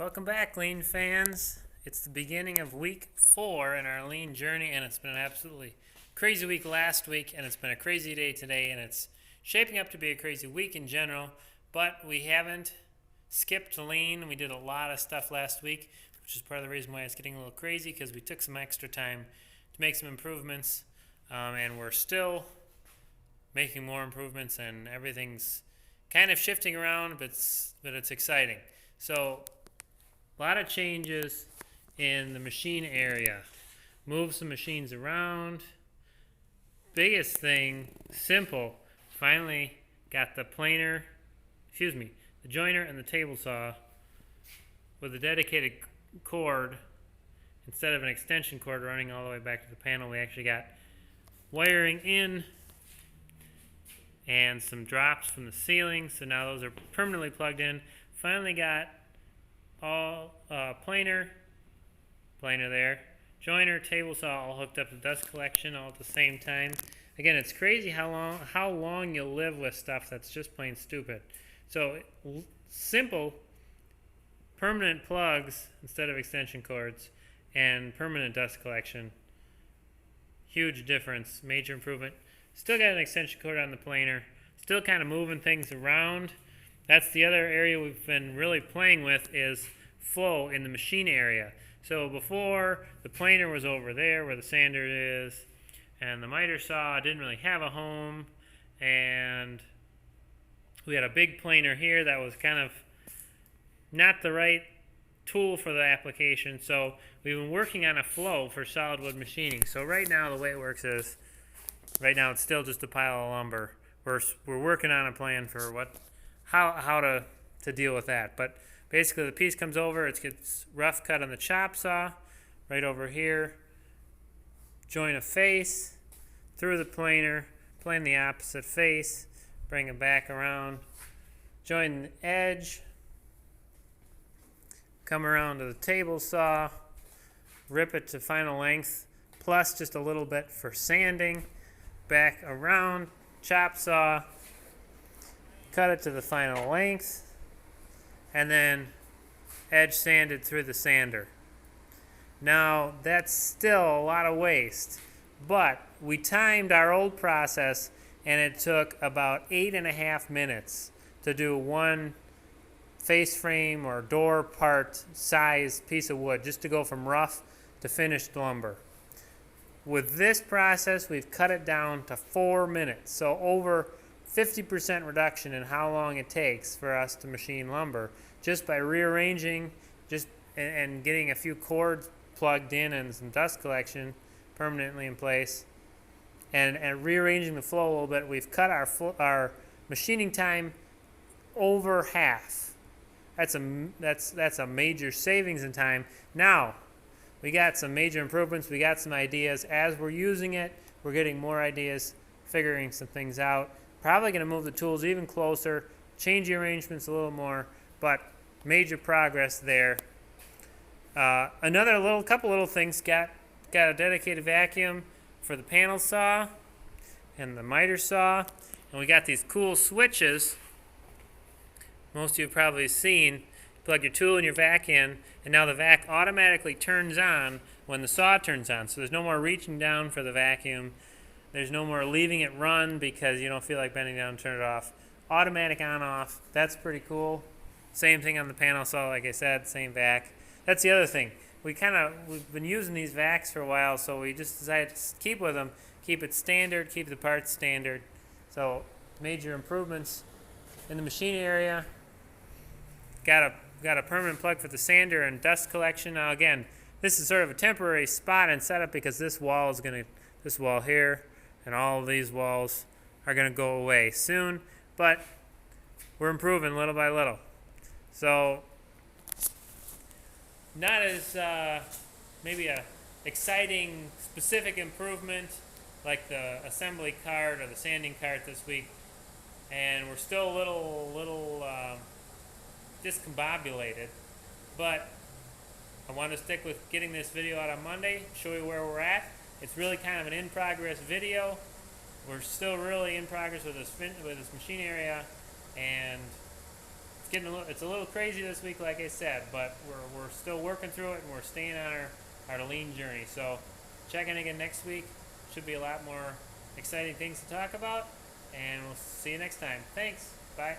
Welcome back, Lean fans. It's the beginning of week 4 in our Lean journey, and it's been an absolutely crazy week last week, and it's been a crazy day today, and it's shaping up to be a crazy week in general, but we haven't skipped Lean. We did a lot of stuff last week, which is part of the reason why it's getting a little crazy, because we took some extra time to make some improvements, and we're still making more improvements, and everything's kind of shifting around, but it's exciting. So a lot of changes in the machine area. Move some machines around. Biggest thing, simple. Finally got the the joiner and the table saw with a dedicated cord instead of an extension cord running all the way back to the panel. We actually got wiring in and some drops from the ceiling, so now those are permanently plugged in. Finally got all planer there, joiner, table saw all hooked up to dust collection all at the same time. Again, it's crazy how long you'll live with stuff that's just plain stupid. So simple, permanent plugs instead of extension cords, and permanent dust collection. Huge difference, major improvement. Still got an extension cord on the planer, still kind of moving things around. That's the other area we've been really playing with, is flow in the machine area. So before, the planer was over there where the sander is, and the miter saw didn't really have a home, and we had a big planer here that was kind of not the right tool for the application. So we've been working on a flow for solid wood machining. So right now the way it works is, right now it's still just a pile of lumber. We're working on a plan for how to deal with that. But basically the piece comes over, it gets rough cut on the chop saw, right over here. Join a face through the planer, plane the opposite face, bring it back around. Join the edge, come around to the table saw, rip it to final length, plus just a little bit for sanding. Back around, chop saw, cut it to the final length, and then edge sanded through the sander. Now that's still a lot of waste, but we timed our old process and it took about 8.5 minutes to do one face frame or door part size piece of wood, just to go from rough to finished lumber. With this process, we've cut it down to 4 minutes, so over 50% reduction in how long it takes for us to machine lumber, just by rearranging and getting a few cords plugged in and some dust collection permanently in place, and rearranging the flow a little bit. We've cut our machining time over half. That's a major savings in time. Now we got some major improvements. We got some ideas. As we're using it, we're getting more ideas, figuring some things out. Probably going to move the tools even closer, change the arrangements a little more, but major progress there. Couple little things. Got a dedicated vacuum for the panel saw and the miter saw, and we got these cool switches. Most of you have probably seen. Plug your tool and your vac in, and now the vac automatically turns on when the saw turns on. So there's no more reaching down for the vacuum. There's no more leaving it run because you don't feel like bending down and turn it off. Automatic on off. That's pretty cool. Same thing on the panel saw, like I said, same vac. That's the other thing. We've been using these vacs for a while, so we just decided to keep with them, keep it standard, keep the parts standard. So major improvements in the machine area. Got a permanent plug for the sander and dust collection. Now again, this is sort of a temporary spot and setup because this wall here and all of these walls are gonna go away soon, but we're improving little by little. So not as maybe a exciting specific improvement like the assembly cart or the sanding cart this week, and we're still a little discombobulated, but I want to stick with getting this video out on Monday, show you where we're at. It's really kind of an in-progress video. We're still really in progress with this machine area, and it's a little crazy this week, like I said, but we're still working through it and we're staying on our lean journey. So check in again next week. Should be a lot more exciting things to talk about, and we'll see you next time. Thanks. Bye.